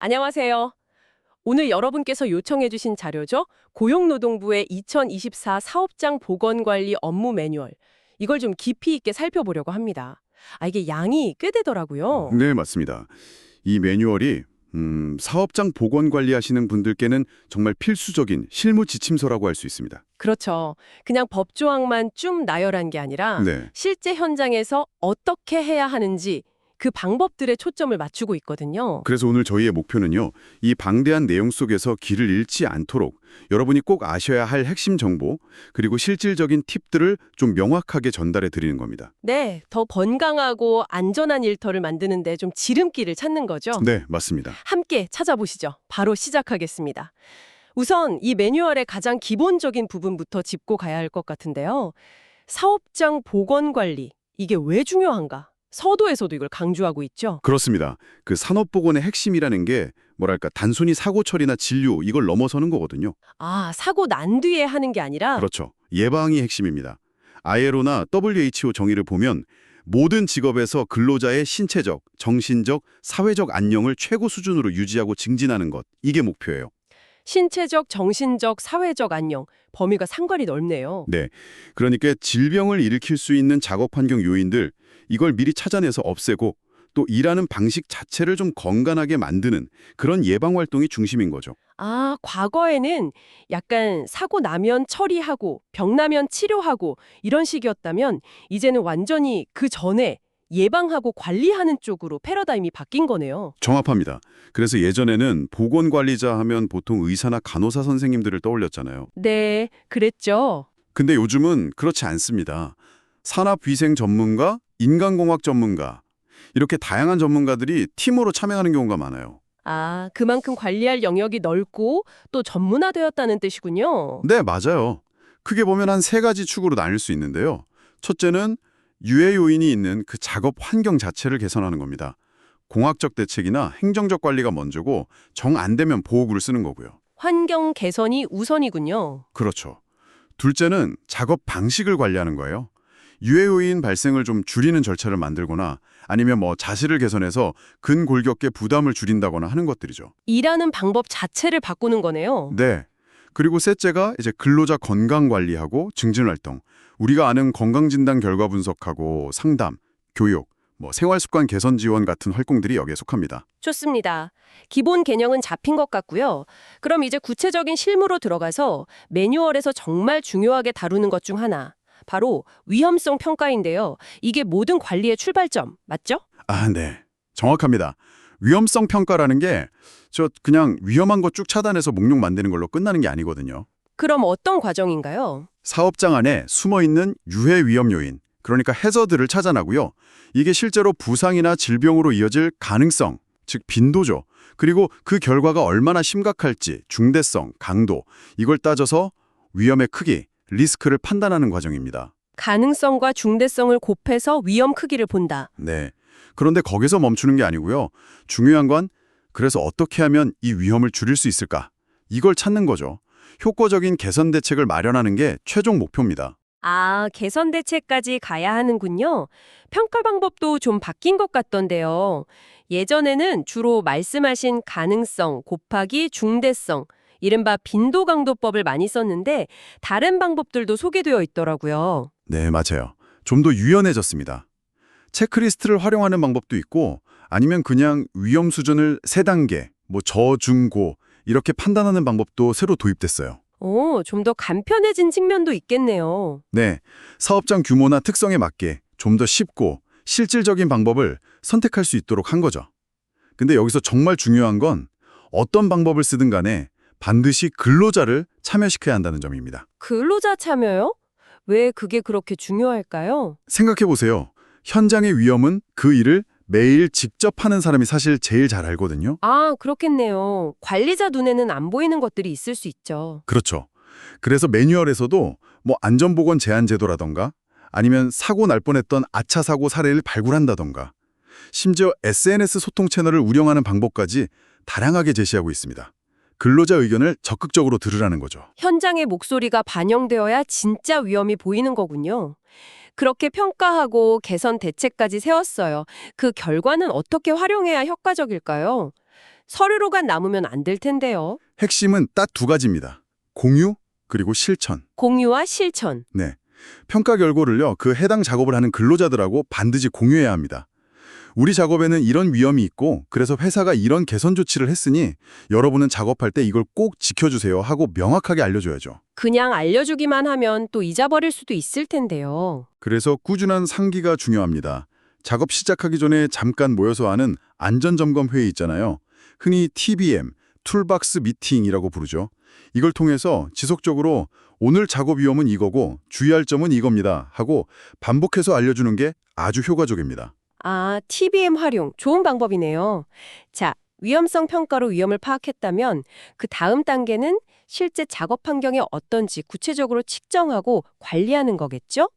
안녕하세요. 오늘 여러분께서 요청해 주신 자료죠? 고용노동부의 2024 사업장 보건관리 업무 매뉴얼. 이걸 좀 깊이 있게 살펴보려고 합니다. 이게 양이 꽤 되더라고요. 네, 맞습니다. 이 매뉴얼이 사업장 보건 관리하시는 분들께는 정말 필수적인 실무 지침서라고 할 수 있습니다. 그렇죠. 그냥 법조항만 쭉 나열한 게 아니라 네, 실제 현장에서 어떻게 해야 하는지 그 방법들에 초점을 맞추고 있거든요. 그래서 오늘 저희의 목표는요. 이 방대한 내용 속에서 길을 잃지 않도록 여러분이 꼭 아셔야 할 핵심 정보, 그리고 실질적인 팁들을 좀 명확하게 전달해 드리는 겁니다. 네, 더 건강하고 안전한 일터를 만드는데 좀 지름길을 찾는 거죠. 네, 맞습니다. 함께 찾아보시죠. 바로 시작하겠습니다. 우선 이 매뉴얼의 가장 기본적인 부분부터 짚고 가야 할 것 같은데요. 사업장 보건 관리, 이게 왜 중요한가? 서도에서도 이걸 강조하고 있죠. 그렇습니다. 그 산업보건의 핵심이라는 게 뭐랄까 단순히 사고 처리나 진료 이걸 넘어서는 거거든요. 사고 난 뒤에 하는 게 아니라 그렇죠. 예방이 핵심입니다. ILO나 WHO 정의를 보면 모든 직업에서 근로자의 신체적, 정신적, 사회적 안녕을 최고 수준으로 유지하고 증진하는 것, 이게 목표예요. 신체적, 정신적, 사회적 안녕, 범위가 상관이 넓네요. 네. 그러니까 질병을 일으킬 수 있는 작업 환경 요인들, 이걸 미리 찾아내서 없애고 또 일하는 방식 자체를 좀 건강하게 만드는 그런 예방 활동이 중심인 거죠. 과거에는 약간 사고 나면 처리하고 병 나면 치료하고 이런 식이었다면 이제는 완전히 그 전에 예방하고 관리하는 쪽으로 패러다임이 바뀐 거네요. 정확합니다. 그래서 예전에는 보건관리자 하면 보통 의사나 간호사 선생님들을 떠올렸잖아요. 네, 그랬죠. 근데 요즘은 그렇지 않습니다. 산업위생 전문가, 인간공학 전문가, 이렇게 다양한 전문가들이 팀으로 참여하는 경우가 많아요. 그만큼 관리할 영역이 넓고 또 전문화되었다는 뜻이군요. 네, 맞아요. 크게 보면 한 세 가지 축으로 나뉠 수 있는데요. 첫째는 유해 요인이 있는 그 작업 환경 자체를 개선하는 겁니다. 공학적 대책이나 행정적 관리가 먼저고 정 안 되면 보호구를 쓰는 거고요. 환경 개선이 우선이군요. 그렇죠. 둘째는 작업 방식을 관리하는 거예요. 유해 요인 발생을 좀 줄이는 절차를 만들거나 아니면 자실을 개선해서 근골격계 부담을 줄인다거나 하는 것들이죠. 일하는 방법 자체를 바꾸는 거네요. 네. 그리고 셋째가 이제 근로자 건강 관리하고 증진 활동. 우리가 아는 건강진단 결과 분석하고 상담, 교육, 생활습관 개선 지원 같은 활동들이 여기에 속합니다. 좋습니다. 기본 개념은 잡힌 것 같고요. 그럼 이제 구체적인 실무로 들어가서 매뉴얼에서 정말 중요하게 다루는 것 중 하나. 바로 위험성 평가인데요. 이게 모든 관리의 출발점, 맞죠? 네. 정확합니다. 위험성 평가라는 게 그냥 위험한 거 쭉 차단해서 목록 만드는 걸로 끝나는 게 아니거든요. 그럼 어떤 과정인가요? 사업장 안에 숨어있는 유해 위험 요인, 그러니까 해저드를 찾아나고요. 이게 실제로 부상이나 질병으로 이어질 가능성, 즉 빈도죠. 그리고 그 결과가 얼마나 심각할지, 중대성, 강도, 이걸 따져서 위험의 크기, 리스크를 판단하는 과정입니다. 가능성과 중대성을 곱해서 위험 크기를 본다. 네. 그런데 거기서 멈추는 게 아니고요. 중요한 건 그래서 어떻게 하면 이 위험을 줄일 수 있을까? 이걸 찾는 거죠. 효과적인 개선 대책을 마련하는 게 최종 목표입니다. 개선 대책까지 가야 하는군요. 평가 방법도 좀 바뀐 것 같던데요. 예전에는 주로 말씀하신 가능성 곱하기 중대성, 이른바 빈도강도법을 많이 썼는데 다른 방법들도 소개되어 있더라고요. 네, 맞아요. 좀 더 유연해졌습니다. 체크리스트를 활용하는 방법도 있고 아니면 그냥 위험 수준을 세 단계, 저, 중, 고 이렇게 판단하는 방법도 새로 도입됐어요. 좀 더 간편해진 측면도 있겠네요. 네, 사업장 규모나 특성에 맞게 좀 더 쉽고 실질적인 방법을 선택할 수 있도록 한 거죠. 근데 여기서 정말 중요한 건 어떤 방법을 쓰든 간에 반드시 근로자를 참여시켜야 한다는 점입니다. 근로자 참여요? 왜 그게 그렇게 중요할까요? 생각해 보세요. 현장의 위험은 그 일을 매일 직접 하는 사람이 사실 제일 잘 알거든요. 그렇겠네요. 관리자 눈에는 안 보이는 것들이 있을 수 있죠. 그렇죠. 그래서 매뉴얼에서도 안전보건 제한 제도라던가 아니면 사고 날 뻔했던 아차 사고 사례를 발굴한다던가 심지어 SNS 소통 채널을 운영하는 방법까지 다양하게 제시하고 있습니다. 근로자 의견을 적극적으로 들으라는 거죠. 현장의 목소리가 반영되어야 진짜 위험이 보이는 거군요. 그렇게 평가하고 개선 대책까지 세웠어요. 그 결과는 어떻게 활용해야 효과적일까요? 서류로만 남으면 안 될 텐데요. 핵심은 딱 두 가지입니다. 공유 그리고 실천. 공유와 실천. 네. 평가 결과를요, 그 해당 작업을 하는 근로자들하고 반드시 공유해야 합니다. 우리 작업에는 이런 위험이 있고 그래서 회사가 이런 개선 조치를 했으니 여러분은 작업할 때 이걸 꼭 지켜주세요 하고 명확하게 알려줘야죠. 그냥 알려주기만 하면 또 잊어버릴 수도 있을 텐데요. 그래서 꾸준한 상기가 중요합니다. 작업 시작하기 전에 잠깐 모여서 하는 안전점검 회의 있잖아요. 흔히 TBM, 툴박스 미팅이라고 부르죠. 이걸 통해서 지속적으로 오늘 작업 위험은 이거고 주의할 점은 이겁니다 하고 반복해서 알려주는 게 아주 효과적입니다. 아, TBM 활용. 좋은 방법이네요. 자, 위험성 평가로 위험을 파악했다면 그 다음 단계는 실제 작업 환경이 어떤지 구체적으로 측정하고 관리하는 거겠죠?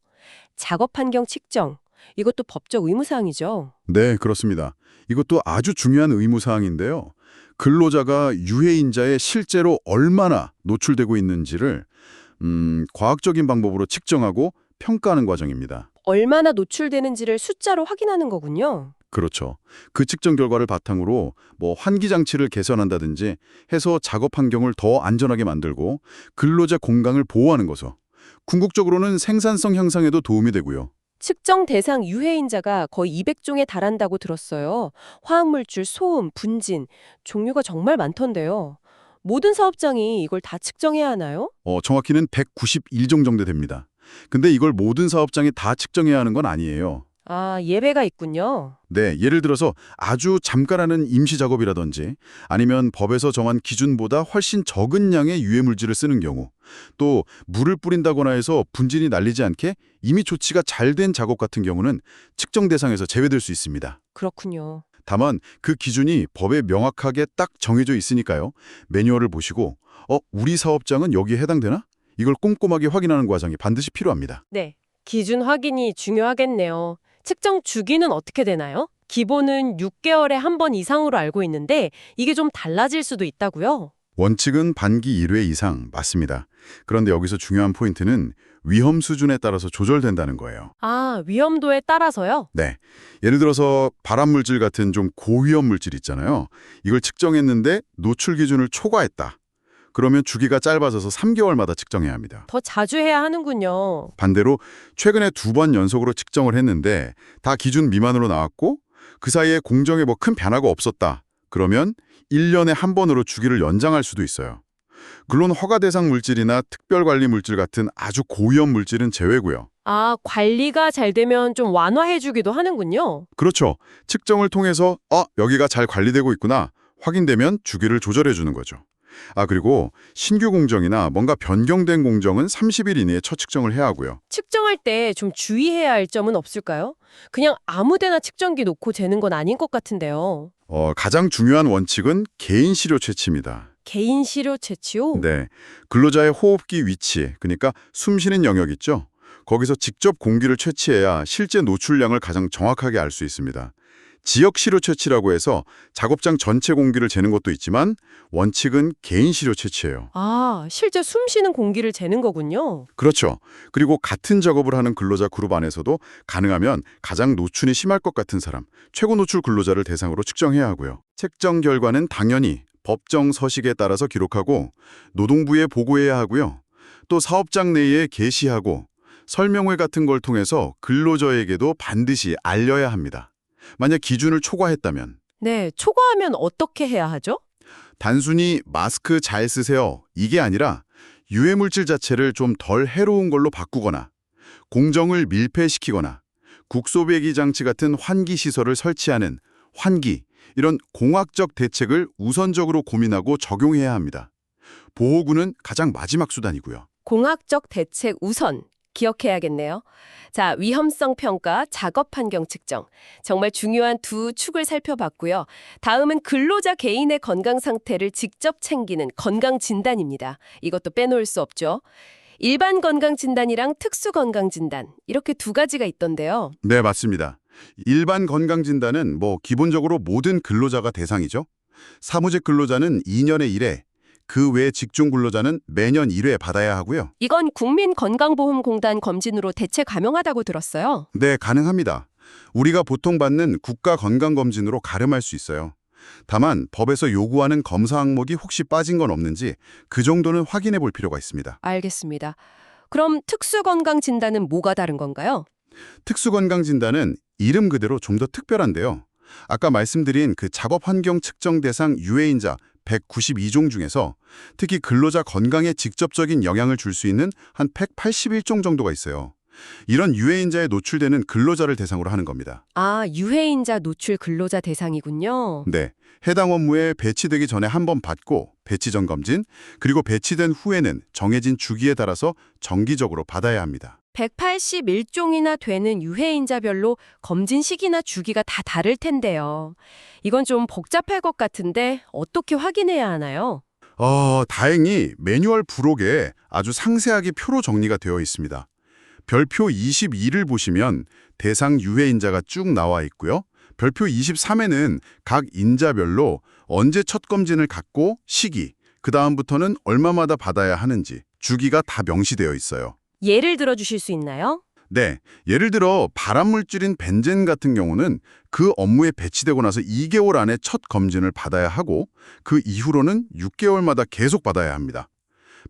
작업 환경 측정. 이것도 법적 의무사항이죠. 네, 그렇습니다. 이것도 아주 중요한 의무사항인데요. 근로자가 유해인자에 실제로 얼마나 노출되고 있는지를 과학적인 방법으로 측정하고 평가하는 과정입니다. 얼마나 노출되는지를 숫자로 확인하는 거군요. 그렇죠. 그 측정 결과를 바탕으로 환기 장치를 개선한다든지 해서 작업 환경을 더 안전하게 만들고 근로자 건강을 보호하는 거죠. 궁극적으로는 생산성 향상에도 도움이 되고요. 측정 대상 유해인자가 거의 200종에 달한다고 들었어요. 화학물질, 소음, 분진, 종류가 정말 많던데요. 모든 사업장이 이걸 다 측정해야 하나요? 정확히는 191종 정도 됩니다. 근데 이걸 모든 사업장이 다 측정해야 하는 건 아니에요. 아, 예배가 있군요. 네, 예를 들어서 아주 잠깐 하는 임시 작업이라든지 아니면 법에서 정한 기준보다 훨씬 적은 양의 유해물질을 쓰는 경우, 또 물을 뿌린다거나 해서 분진이 날리지 않게 이미 조치가 잘 된 작업 같은 경우는 측정 대상에서 제외될 수 있습니다. 그렇군요. 다만 그 기준이 법에 명확하게 딱 정해져 있으니까요. 매뉴얼을 보시고 우리 사업장은 여기에 해당되나? 이걸 꼼꼼하게 확인하는 과정이 반드시 필요합니다. 네, 기준 확인이 중요하겠네요. 측정 주기는 어떻게 되나요? 기본은 6개월에 한 번 이상으로 알고 있는데 이게 좀 달라질 수도 있다고요? 원칙은 반기 1회 이상 맞습니다. 그런데 여기서 중요한 포인트는 위험 수준에 따라서 조절된다는 거예요. 아, 위험도에 따라서요? 네. 예를 들어서 발암물질 같은 좀 고위험 물질 있잖아요. 이걸 측정했는데 노출 기준을 초과했다. 그러면 주기가 짧아져서 3개월마다 측정해야 합니다. 더 자주 해야 하는군요. 반대로 최근에 2번 연속으로 측정을 했는데 다 기준 미만으로 나왔고 그 사이에 공정에 큰 변화가 없었다. 그러면 1년에 한 번으로 주기를 연장할 수도 있어요. 물론 허가 대상 물질이나 특별관리 물질 같은 아주 고위험 물질은 제외고요. 아, 관리가 잘 되면 좀 완화해주기도 하는군요. 그렇죠. 측정을 통해서 여기가 잘 관리되고 있구나 확인되면 주기를 조절해 주는 거죠. 그리고 신규 공정이나 뭔가 변경된 공정은 30일 이내에 첫 측정을 해야 하고요. 측정할 때 좀 주의해야 할 점은 없을까요? 그냥 아무데나 측정기 놓고 재는 건 아닌 것 같은데요. 가장 중요한 원칙은 개인 시료 채취입니다. 개인 시료 채취요? 네, 근로자의 호흡기 위치, 그러니까 숨 쉬는 영역 있죠? 거기서 직접 공기를 채취해야 실제 노출량을 가장 정확하게 알 수 있습니다. 지역 시료 채취라고 해서 작업장 전체 공기를 재는 것도 있지만 원칙은 개인 시료 채취예요. 아, 실제 숨 쉬는 공기를 재는 거군요. 그렇죠. 그리고 같은 작업을 하는 근로자 그룹 안에서도 가능하면 가장 노출이 심할 것 같은 사람, 최고 노출 근로자를 대상으로 측정해야 하고요. 책정 결과는 당연히 법정 서식에 따라서 기록하고 노동부에 보고해야 하고요. 또 사업장 내에 게시하고 설명회 같은 걸 통해서 근로자에게도 반드시 알려야 합니다. 만약 기준을 초과했다면 네, 초과하면 어떻게 해야 하죠? 단순히 마스크 잘 쓰세요 이게 아니라 유해물질 자체를 좀 덜 해로운 걸로 바꾸거나 공정을 밀폐시키거나 국소배기 장치 같은 환기 시설을 설치하는 환기 이런 공학적 대책을 우선적으로 고민하고 적용해야 합니다. 보호구는 가장 마지막 수단이고요. 공학적 대책 우선. 기억해야겠네요. 자, 위험성 평가, 작업 환경 측정. 정말 중요한 두 축을 살펴봤고요. 다음은 근로자 개인의 건강 상태를 직접 챙기는 건강 진단입니다. 이것도 빼놓을 수 없죠. 일반 건강 진단이랑 특수 건강 진단. 이렇게 두 가지가 있던데요. 네, 맞습니다. 일반 건강진단은 기본적으로 모든 근로자가 대상이죠. 사무직 근로자는 2년에 1회, 그 외 직종 근로자는 매년 1회 받아야 하고요. 이건 국민건강보험공단 검진으로 대체 가명하다고 들었어요. 네, 가능합니다. 우리가 보통 받는 국가건강검진으로 가름할 수 있어요. 다만 법에서 요구하는 검사 항목이 혹시 빠진 건 없는지 그 정도는 확인해 볼 필요가 있습니다. 알겠습니다. 그럼 특수건강진단은 뭐가 다른 건가요? 특수건강진단은 이름 그대로 좀 더 특별한데요. 아까 말씀드린 그 작업 환경 측정 대상 유해인자 192종 중에서 특히 근로자 건강에 직접적인 영향을 줄 수 있는 한 181종 정도가 있어요. 이런 유해인자에 노출되는 근로자를 대상으로 하는 겁니다. 아, 유해인자 노출 근로자 대상이군요. 네, 해당 업무에 배치되기 전에 한 번 받고 배치 전 검진, 그리고 배치된 후에는 정해진 주기에 따라서 정기적으로 받아야 합니다. 181종이나 되는 유해인자별로 검진 시기나 주기가 다 다를 텐데요. 이건 좀 복잡할 것 같은데 어떻게 확인해야 하나요? 다행히 매뉴얼 부록에 아주 상세하게 표로 정리가 되어 있습니다. 별표 22를 보시면 대상 유해인자가 쭉 나와 있고요. 별표 23에는 각 인자별로 언제 첫 검진을 갖고 시기, 그 다음부터는 얼마마다 받아야 하는지 주기가 다 명시되어 있어요. 예를 들어 주실 수 있나요? 네, 예를 들어 발암물질인 벤젠 같은 경우는 그 업무에 배치되고 나서 2개월 안에 첫 검진을 받아야 하고 그 이후로는 6개월마다 계속 받아야 합니다.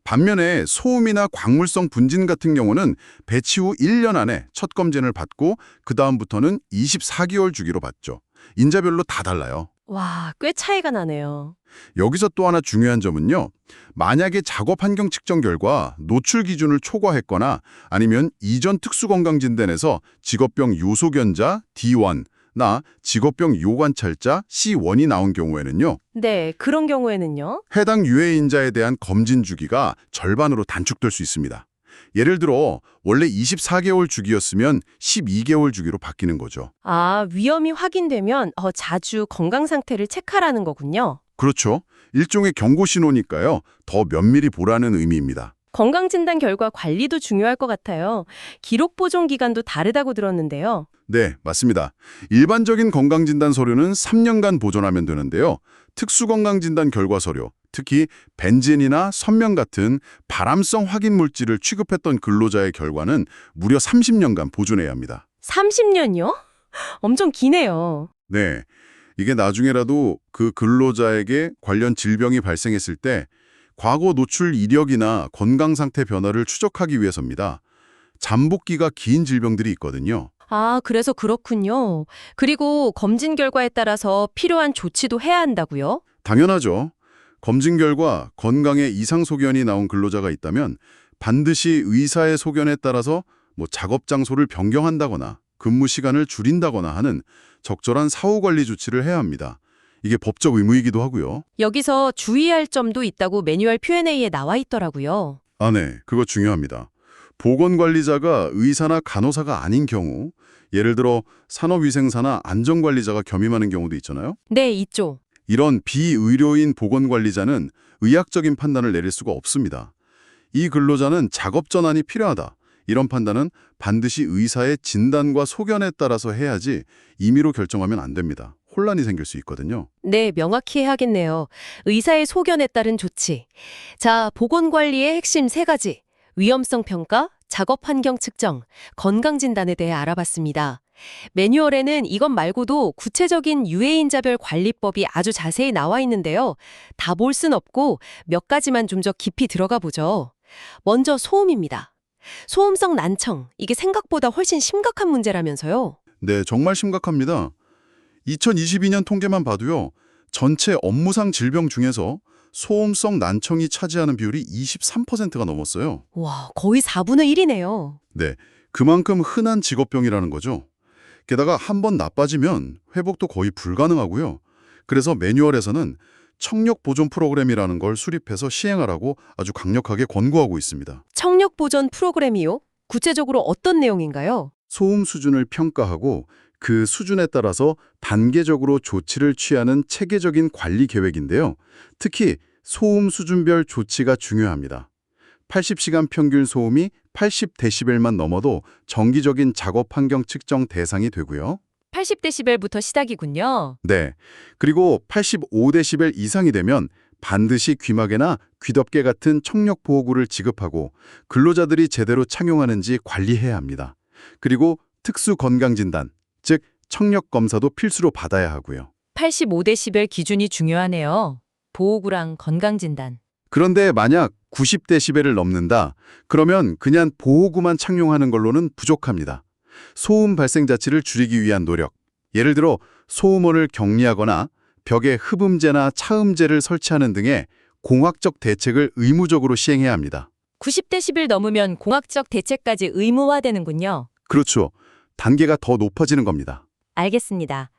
반면에 소음이나 광물성 분진 같은 경우는 배치 후 1년 안에 첫 검진을 받고 그 다음부터는 24개월 주기로 받죠. 인자별로 다 달라요. 와, 꽤 차이가 나네요. 여기서 또 하나 중요한 점은요. 만약에 작업 환경 측정 결과 노출 기준을 초과했거나 아니면 이전 특수건강진단에서 직업병 요소견자 D1나 직업병 요관찰자 C1이 나온 경우에는요. 네, 그런 경우에는요? 해당 유해인자에 대한 검진 주기가 절반으로 단축될 수 있습니다. 예를 들어 원래 24개월 주기였으면 12개월 주기로 바뀌는 거죠. 아, 위험이 확인되면 자주 건강 상태를 체크하라는 거군요. 그렇죠. 일종의 경고 신호니까요. 더 면밀히 보라는 의미입니다. 건강진단 결과 관리도 중요할 것 같아요. 기록 보존 기간도 다르다고 들었는데요. 네, 맞습니다. 일반적인 건강진단 서류는 3년간 보존하면 되는데요. 특수건강진단 결과 서류, 특히 벤젠이나 선명 같은 발암성 확인 물질을 취급했던 근로자의 결과는 무려 30년간 보존해야 합니다. 30년이요? 엄청 기네요. 네, 이게 나중에라도 그 근로자에게 관련 질병이 발생했을 때 과거 노출 이력이나 건강 상태 변화를 추적하기 위해서입니다. 잠복기가 긴 질병들이 있거든요. 아, 그래서 그렇군요. 그리고 검진 결과에 따라서 필요한 조치도 해야 한다고요? 당연하죠. 검진 결과 건강에 이상 소견이 나온 근로자가 있다면 반드시 의사의 소견에 따라서 작업 장소를 변경한다거나 근무 시간을 줄인다거나 하는 적절한 사후 관리 조치를 해야 합니다. 이게 법적 의무이기도 하고요. 여기서 주의할 점도 있다고 매뉴얼 Q&A에 나와 있더라고요. 네, 그거 중요합니다. 보건관리자가 의사나 간호사가 아닌 경우, 예를 들어 산업위생사나 안전관리자가 겸임하는 경우도 있잖아요. 네, 있죠. 이런 비의료인 보건관리자는 의학적인 판단을 내릴 수가 없습니다. 이 근로자는 작업 전환이 필요하다. 이런 판단은 반드시 의사의 진단과 소견에 따라서 해야지 임의로 결정하면 안 됩니다. 혼란이 생길 수 있거든요. 네, 명확히 해야겠네요. 의사의 소견에 따른 조치. 자, 보건관리의 핵심 3가지. 위험성 평가, 작업 환경 측정, 건강 진단에 대해 알아봤습니다. 매뉴얼에는 이것 말고도 구체적인 유해인자별 관리법이 아주 자세히 나와 있는데요. 다 볼 순 없고 몇 가지만 좀 더 깊이 들어가 보죠. 먼저 소음입니다. 소음성 난청, 이게 생각보다 훨씬 심각한 문제라면서요. 네, 정말 심각합니다. 2022년 통계만 봐도요. 전체 업무상 질병 중에서 소음성 난청이 차지하는 비율이 23%가 넘었어요. 와, 거의 4분의 1이네요. 네, 그만큼 흔한 직업병이라는 거죠. 게다가 한 번 나빠지면 회복도 거의 불가능하고요. 그래서 매뉴얼에서는 청력 보존 프로그램이라는 걸 수립해서 시행하라고 아주 강력하게 권고하고 있습니다. 청력 보전 프로그램이요? 구체적으로 어떤 내용인가요? 소음 수준을 평가하고 그 수준에 따라서 단계적으로 조치를 취하는 체계적인 관리 계획인데요. 특히 소음 수준별 조치가 중요합니다. 80시간 평균 소음이 80데시벨만 넘어도 정기적인 작업 환경 측정 대상이 되고요. 80데시벨부터 시작이군요. 네. 그리고 85데시벨 이상이 되면 반드시 귀마개나 귀덮개 같은 청력 보호구를 지급하고 근로자들이 제대로 착용하는지 관리해야 합니다. 그리고 특수 건강 진단, 즉 청력 검사도 필수로 받아야 하고요. 85데시벨 기준이 중요하네요. 보호구랑 건강진단. 그런데 만약 90데시벨을 넘는다, 그러면 그냥 보호구만 착용하는 걸로는 부족합니다. 소음 발생 자체를 줄이기 위한 노력, 예를 들어 소음원을 격리하거나 벽에 흡음재나 차음재를 설치하는 등의 공학적 대책을 의무적으로 시행해야 합니다. 90데시벨 넘으면 공학적 대책까지 의무화되는군요. 그렇죠. 단계가 더 높아지는 겁니다. 알겠습니다.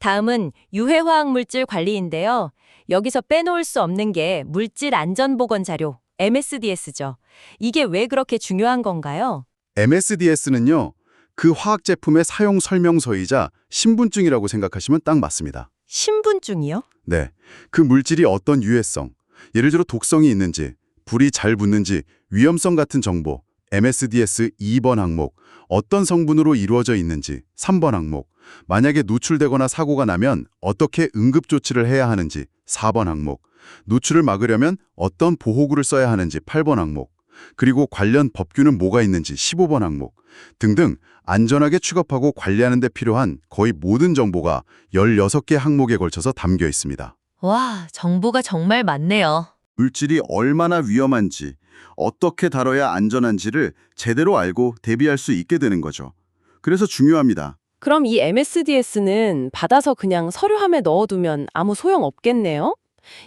다음은 유해화학물질 관리인데요. 여기서 빼놓을 수 없는 게 물질 안전보건 자료, MSDS죠. 이게 왜 그렇게 중요한 건가요? MSDS는요, 그 화학 제품의 사용 설명서이자 신분증이라고 생각하시면 딱 맞습니다. 신분증이요? 네, 그 물질이 어떤 유해성, 예를 들어 독성이 있는지, 불이 잘 붙는지, 위험성 같은 정보, MSDS 2번 항목, 어떤 성분으로 이루어져 있는지, 3번 항목, 만약에 누출되거나 사고가 나면 어떻게 응급조치를 해야 하는지, 4번 항목, 누출을 막으려면 어떤 보호구를 써야 하는지, 8번 항목, 그리고 관련 법규는 뭐가 있는지, 15번 항목 등등 안전하게 취급하고 관리하는 데 필요한 거의 모든 정보가 16개 항목에 걸쳐서 담겨 있습니다. 와, 정보가 정말 많네요. 물질이 얼마나 위험한지, 어떻게 다뤄야 안전한지를 제대로 알고 대비할 수 있게 되는 거죠. 그래서 중요합니다. 그럼 이 MSDS는 받아서 그냥 서류함에 넣어두면 아무 소용 없겠네요?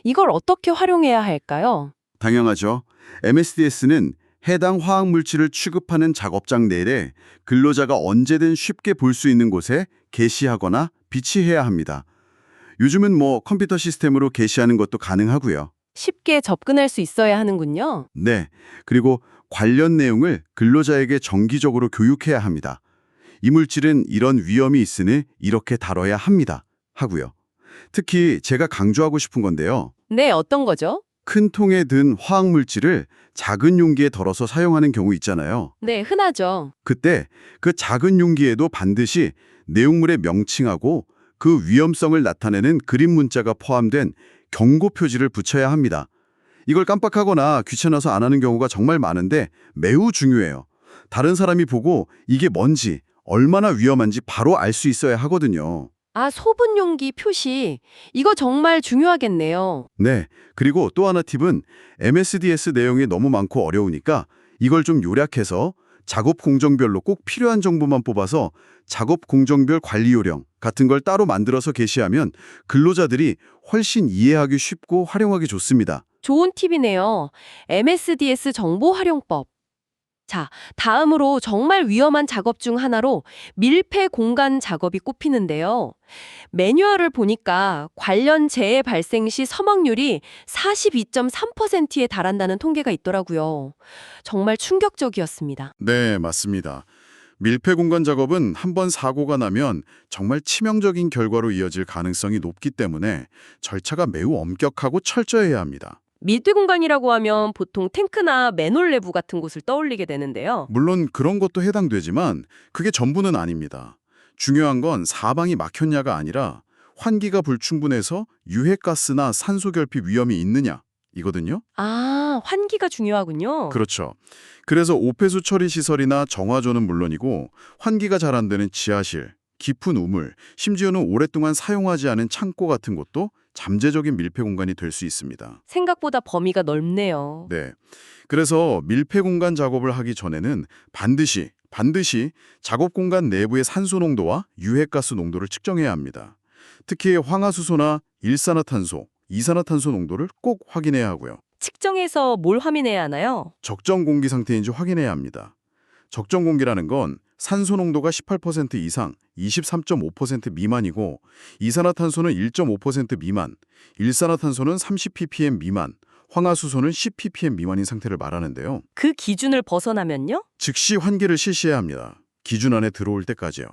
이걸 어떻게 활용해야 할까요? 당연하죠. MSDS는 해당 화학물질을 취급하는 작업장 내에 근로자가 언제든 쉽게 볼 수 있는 곳에 게시하거나 비치해야 합니다. 요즘은 컴퓨터 시스템으로 게시하는 것도 가능하고요. 쉽게 접근할 수 있어야 하는군요. 네, 그리고 관련 내용을 근로자에게 정기적으로 교육해야 합니다. 이 물질은 이런 위험이 있으니 이렇게 다뤄야 합니다. 하고요. 특히 제가 강조하고 싶은 건데요. 네, 어떤 거죠? 큰 통에 든 화학물질을 작은 용기에 덜어서 사용하는 경우 있잖아요. 네, 흔하죠. 그때 그 작은 용기에도 반드시 내용물의 명칭하고 그 위험성을 나타내는 그림 문자가 포함된 경고 표지를 붙여야 합니다. 이걸 깜빡하거나 귀찮아서 안 하는 경우가 정말 많은데 매우 중요해요. 다른 사람이 보고 이게 뭔지, 얼마나 위험한지 바로 알 수 있어야 하거든요. 아, 소분 용기 표시. 이거 정말 중요하겠네요. 네, 그리고 또 하나 팁은 MSDS 내용이 너무 많고 어려우니까 이걸 좀 요약해서 작업 공정별로 꼭 필요한 정보만 뽑아서 작업 공정별 관리 요령 같은 걸 따로 만들어서 게시하면 근로자들이 훨씬 이해하기 쉽고 활용하기 좋습니다. 좋은 팁이네요. MSDS 정보 활용법. 자, 다음으로 정말 위험한 작업 중 하나로 밀폐 공간 작업이 꼽히는데요. 매뉴얼을 보니까 관련 재해 발생 시 사망률이 42.3%에 달한다는 통계가 있더라고요. 정말 충격적이었습니다. 네, 맞습니다. 밀폐 공간 작업은 한번 사고가 나면 정말 치명적인 결과로 이어질 가능성이 높기 때문에 절차가 매우 엄격하고 철저해야 합니다. 밀폐 공간이라고 하면 보통 탱크나 맨홀 내부 같은 곳을 떠올리게 되는데요. 물론 그런 것도 해당되지만 그게 전부는 아닙니다. 중요한 건 사방이 막혔냐가 아니라 환기가 불충분해서 유해가스나 산소 결핍 위험이 있느냐 이거든요. 아, 환기가 중요하군요. 그렇죠. 그래서 오폐수 처리 시설이나 정화조는 물론이고 환기가 잘 안 되는 지하실, 깊은 우물, 심지어는 오랫동안 사용하지 않은 창고 같은 곳도 잠재적인 밀폐 공간이 될 수 있습니다. 생각보다 범위가 넓네요. 네. 그래서 밀폐 공간 작업을 하기 전에는 반드시 작업 공간 내부의 산소 농도와 유해가스 농도를 측정해야 합니다. 특히 황화수소나 일산화탄소, 이산화탄소 농도를 꼭 확인해야 하고요. 측정해서 뭘 확인해야 하나요? 적정 공기 상태인지 확인해야 합니다. 적정 공기라는 건 산소 농도가 18% 이상, 23.5% 미만이고 이산화탄소는 1.5% 미만, 일산화탄소는 30ppm 미만, 황화수소는 10ppm 미만인 상태를 말하는데요. 그 기준을 벗어나면요? 즉시 환기를 실시해야 합니다. 기준 안에 들어올 때까지요.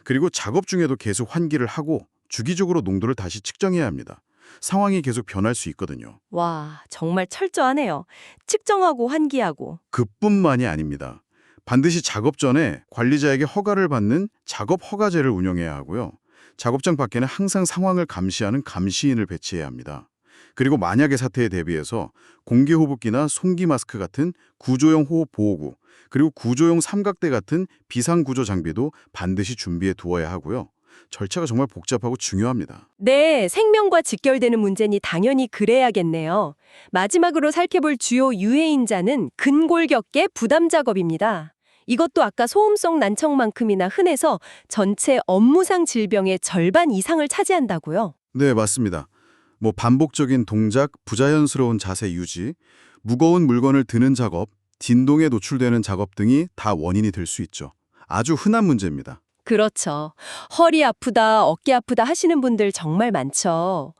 그리고 작업 중에도 계속 환기를 하고 주기적으로 농도를 다시 측정해야 합니다. 상황이 계속 변할 수 있거든요. 와, 정말 철저하네요. 측정하고 환기하고. 그뿐만이 아닙니다. 반드시 작업 전에 관리자에게 허가를 받는 작업 허가제를 운영해야 하고요. 작업장 밖에는 항상 상황을 감시하는 감시인을 배치해야 합니다. 그리고 만약의 사태에 대비해서 공기호흡기나 송기 마스크 같은 구조용 호흡 보호구, 그리고 구조용 삼각대 같은 비상구조 장비도 반드시 준비해 두어야 하고요. 절차가 정말 복잡하고 중요합니다. 네, 생명과 직결되는 문제니 당연히 그래야겠네요. 마지막으로 살펴볼 주요 유해인자는 근골격계 부담 작업입니다. 이것도 아까 소음성 난청만큼이나 흔해서 전체 업무상 질병의 절반 이상을 차지한다고요. 네, 맞습니다. 반복적인 동작, 부자연스러운 자세 유지, 무거운 물건을 드는 작업, 진동에 노출되는 작업 등이 다 원인이 될 수 있죠. 아주 흔한 문제입니다. 그렇죠. 허리 아프다, 어깨 아프다 하시는 분들 정말 많죠.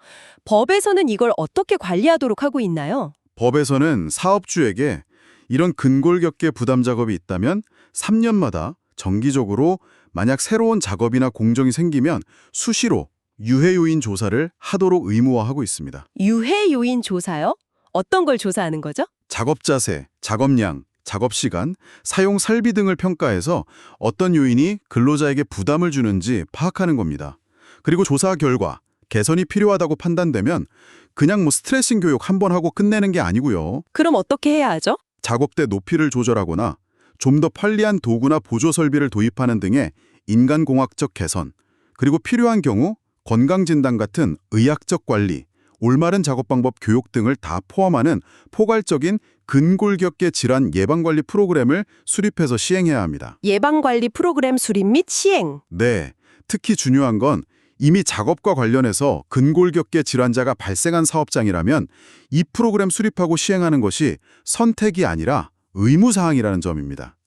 법에서는 이걸 어떻게 관리하도록 하고 있나요? 법에서는 사업주에게 이런 근골격계 부담 작업이 있다면 3년마다 정기적으로 만약 새로운 작업이나 공정이 생기면 수시로 유해 요인 조사를 하도록 의무화하고 있습니다. 유해 요인 조사요? 어떤 걸 조사하는 거죠? 작업 자세, 작업량, 작업 시간, 사용 설비 등을 평가해서 어떤 요인이 근로자에게 부담을 주는지 파악하는 겁니다. 그리고 조사 결과 개선이 필요하다고 판단되면 그냥 스트레칭 교육 한 번 하고 끝내는 게 아니고요. 그럼 어떻게 해야 하죠? 작업대 높이를 조절하거나 좀 더 편리한 도구나 보조 설비를 도입하는 등의 인간공학적 개선, 그리고 필요한 경우 건강진단 같은 의학적 관리, 올바른 작업 방법 교육 등을 다 포함하는 포괄적인 근골격계 질환 예방관리 프로그램을 수립해서 시행해야 합니다. 예방관리 프로그램 수립 및 시행. 네, 특히 중요한 건 이미 작업과 관련해서 근골격계 질환자가 발생한 사업장이라면 이 프로그램 수립하고 시행하는 것이 선택이 아니라 의무사항이라는 점입니다.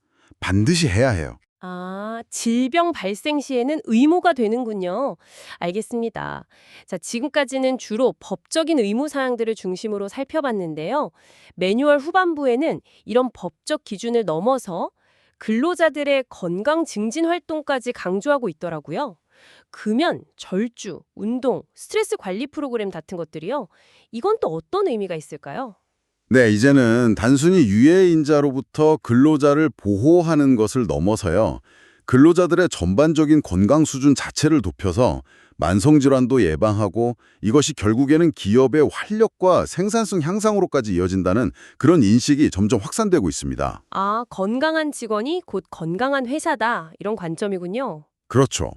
반드시 해야 해요. 아, 질병 발생 시에는 의무가 되는군요. 알겠습니다. 자, 지금까지는 주로 법적인 의무 사항들을 중심으로 살펴봤는데요. 매뉴얼 후반부에는 이런 법적 기준을 넘어서 근로자들의 건강 증진 활동까지 강조하고 있더라고요. 금연, 절주, 운동, 스트레스 관리 프로그램 같은 것들이요. 이건 또 어떤 의미가 있을까요? 네, 이제는 단순히 유해인자로부터 근로자를 보호하는 것을 넘어서요. 근로자들의 전반적인 건강 수준 자체를 높여서 만성질환도 예방하고 이것이 결국에는 기업의 활력과 생산성 향상으로까지 이어진다는 그런 인식이 점점 확산되고 있습니다. 아, 건강한 직원이 곧 건강한 회사다. 이런 관점이군요. 그렇죠.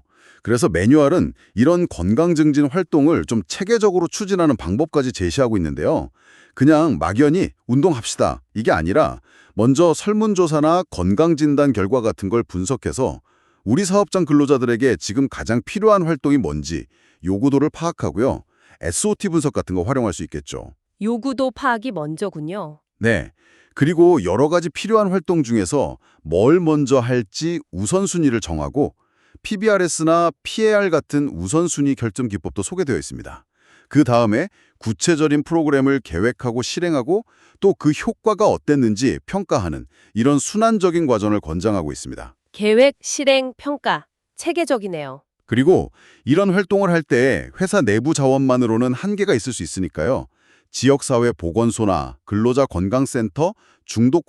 그래서 매뉴얼은 이런 건강 증진 활동을 좀 체계적으로 추진하는 방법까지 제시하고 있는데요. 그냥 막연히 운동합시다 이게 아니라 먼저 설문조사나 건강진단 결과 같은 걸 분석해서 우리 사업장 근로자들에게 지금 가장 필요한 활동이 뭔지 요구도를 파악하고요. SOT 분석 같은 거 활용할 수 있겠죠. 요구도 파악이 먼저군요. 네. 그리고 여러 가지 필요한 활동 중에서 뭘 먼저 할지 우선순위를 정하고 PBRS나 PAR 같은 우선순위 결정 기법도 소개되어 있습니다. 그 다음에 구체적인 프로그램을 계획하고 실행하고 또 그 효과가 어땠는지 평가하는 이런 순환적인 과정을 권장하고 있습니다. 계획, 실행, 평가. 체계적이네요. 그리고 이런 활동을 할 때 회사 내부 자원만으로는 한계가 있을 수 있으니까요. 지역사회 보건소나 근로자 건강센터,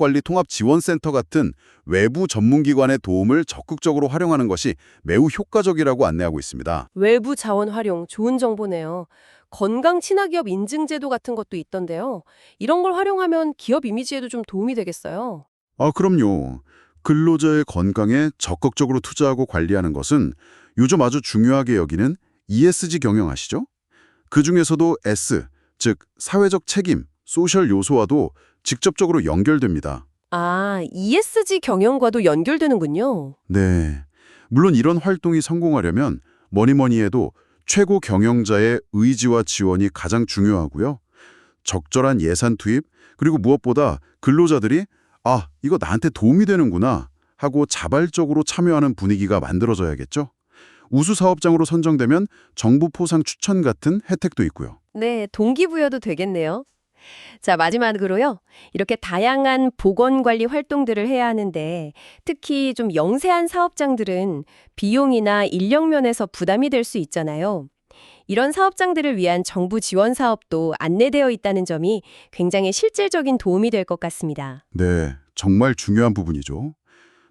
중독관리통합지원센터 같은 외부 전문기관의 도움을 적극적으로 활용하는 것이 매우 효과적이라고 안내하고 있습니다. 외부 자원 활용 좋은 정보네요. 건강 친화기업 인증 제도 같은 것도 있던데요. 이런 걸 활용하면 기업 이미지에도 좀 도움이 되겠어요. 그럼요. 근로자의 건강에 적극적으로 투자하고 관리하는 것은 요즘 아주 중요하게 여기는 ESG 경영 아시죠? 그 중에서도 S, 즉 사회적 책임, 소셜 요소와도 직접적으로 연결됩니다. 아, ESG 경영과도 연결되는군요. 네. 물론 이런 활동이 성공하려면 뭐니 해도 최고 경영자의 의지와 지원이 가장 중요하고요. 적절한 예산 투입, 그리고 무엇보다 근로자들이 이거 나한테 도움이 되는구나 하고 자발적으로 참여하는 분위기가 만들어져야겠죠. 우수 사업장으로 선정되면 정부 포상 추천 같은 혜택도 있고요. 네, 동기부여도 되겠네요. 자, 마지막으로요. 이렇게 다양한 보건관리 활동들을 해야 하는데 특히 좀 영세한 사업장들은 비용이나 인력 면에서 부담이 될 수 있잖아요. 이런 사업장들을 위한 정부 지원 사업도 안내되어 있다는 점이 굉장히 실질적인 도움이 될 것 같습니다. 네, 정말 중요한 부분이죠.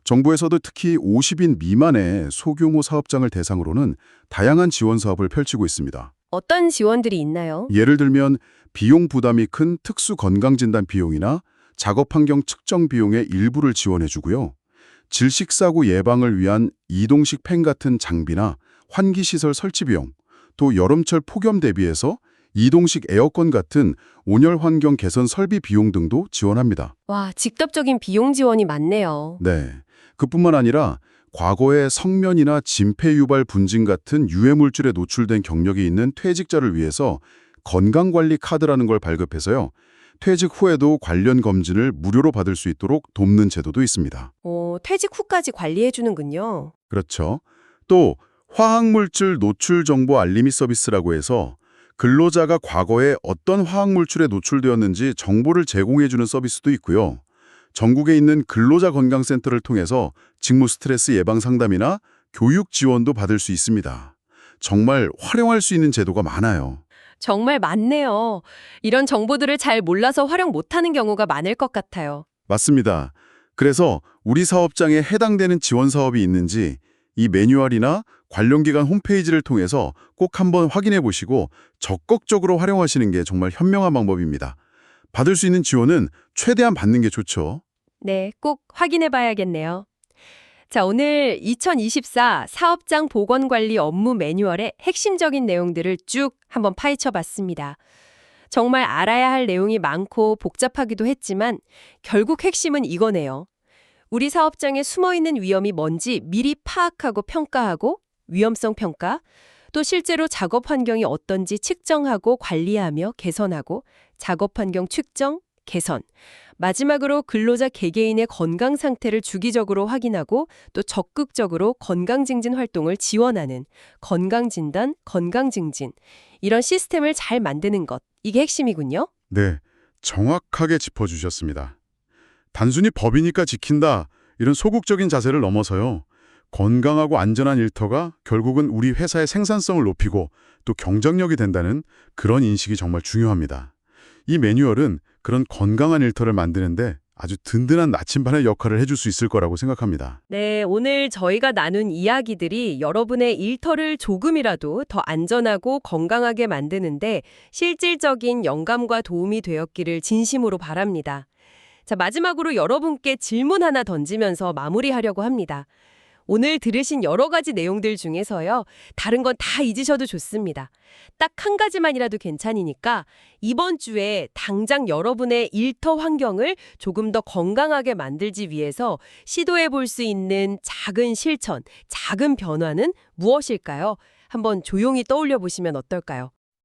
정부에서도 특히 50인 미만의 소규모 사업장을 대상으로는 다양한 지원 사업을 펼치고 있습니다. 어떤 지원들이 있나요? 예를 들면 비용 부담이 큰 특수 건강진단 비용이나 작업 환경 측정 비용의 일부를 지원해주고요. 질식사고 예방을 위한 이동식 펜 같은 장비나 환기시설 설치 비용, 또 여름철 폭염 대비해서 이동식 에어컨 같은 온열 환경 개선 설비 비용 등도 지원합니다. 와, 직접적인 비용 지원이 많네요. 네. 그뿐만 아니라 과거에 성면이나 진폐 유발 분진 같은 유해 물질에 노출된 경력이 있는 퇴직자를 위해서 건강관리 카드라는 걸 발급해서요. 퇴직 후에도 관련 검진을 무료로 받을 수 있도록 돕는 제도도 있습니다. 퇴직 후까지 관리해 주는군요. 그렇죠. 또 화학물질 노출 정보 알림이 서비스라고 해서 근로자가 과거에 어떤 화학물질에 노출되었는지 정보를 제공해주는 서비스도 있고요. 전국에 있는 근로자 건강센터를 통해서 직무 스트레스 예방 상담이나 교육 지원도 받을 수 있습니다. 정말 활용할 수 있는 제도가 많아요. 정말 많네요. 이런 정보들을 잘 몰라서 활용 못하는 경우가 많을 것 같아요. 맞습니다. 그래서 우리 사업장에 해당되는 지원 사업이 있는지 이 매뉴얼이나 관련 기관 홈페이지를 통해서 꼭 한번 확인해 보시고 적극적으로 활용하시는 게 정말 현명한 방법입니다. 받을 수 있는 지원은 최대한 받는 게 좋죠. 네, 꼭 확인해 봐야겠네요. 자, 오늘 2024 사업장 보건관리 업무 매뉴얼의 핵심적인 내용들을 쭉 한번 파헤쳐 봤습니다. 정말 알아야 할 내용이 많고 복잡하기도 했지만 결국 핵심은 이거네요. 우리 사업장에 숨어있는 위험이 뭔지 미리 파악하고 평가하고 위험성 평가, 또 실제로 작업 환경이 어떤지 측정하고 관리하며 개선하고 작업 환경 측정, 개선, 마지막으로 근로자 개개인의 건강 상태를 주기적으로 확인하고 또 적극적으로 건강증진 활동을 지원하는 건강진단, 건강증진 이런 시스템을 잘 만드는 것, 이게 핵심이군요. 네, 정확하게 짚어주셨습니다. 단순히 법이니까 지킨다 이런 소극적인 자세를 넘어서요. 건강하고 안전한 일터가 결국은 우리 회사의 생산성을 높이고 또 경쟁력이 된다는 그런 인식이 정말 중요합니다. 이 매뉴얼은 그런 건강한 일터를 만드는데 아주 든든한 나침반의 역할을 해줄 수 있을 거라고 생각합니다. 네, 오늘 저희가 나눈 이야기들이 여러분의 일터를 조금이라도 더 안전하고 건강하게 만드는데 실질적인 영감과 도움이 되었기를 진심으로 바랍니다. 자, 마지막으로 여러분께 질문 하나 던지면서 마무리하려고 합니다. 오늘 들으신 여러 가지 내용들 중에서요, 다른 건 다 잊으셔도 좋습니다. 딱 한 가지만이라도 괜찮으니까 이번 주에 당장 여러분의 일터 환경을 조금 더 건강하게 만들기 위해서 시도해 볼 수 있는 작은 실천, 작은 변화는 무엇일까요? 한번 조용히 떠올려 보시면 어떨까요?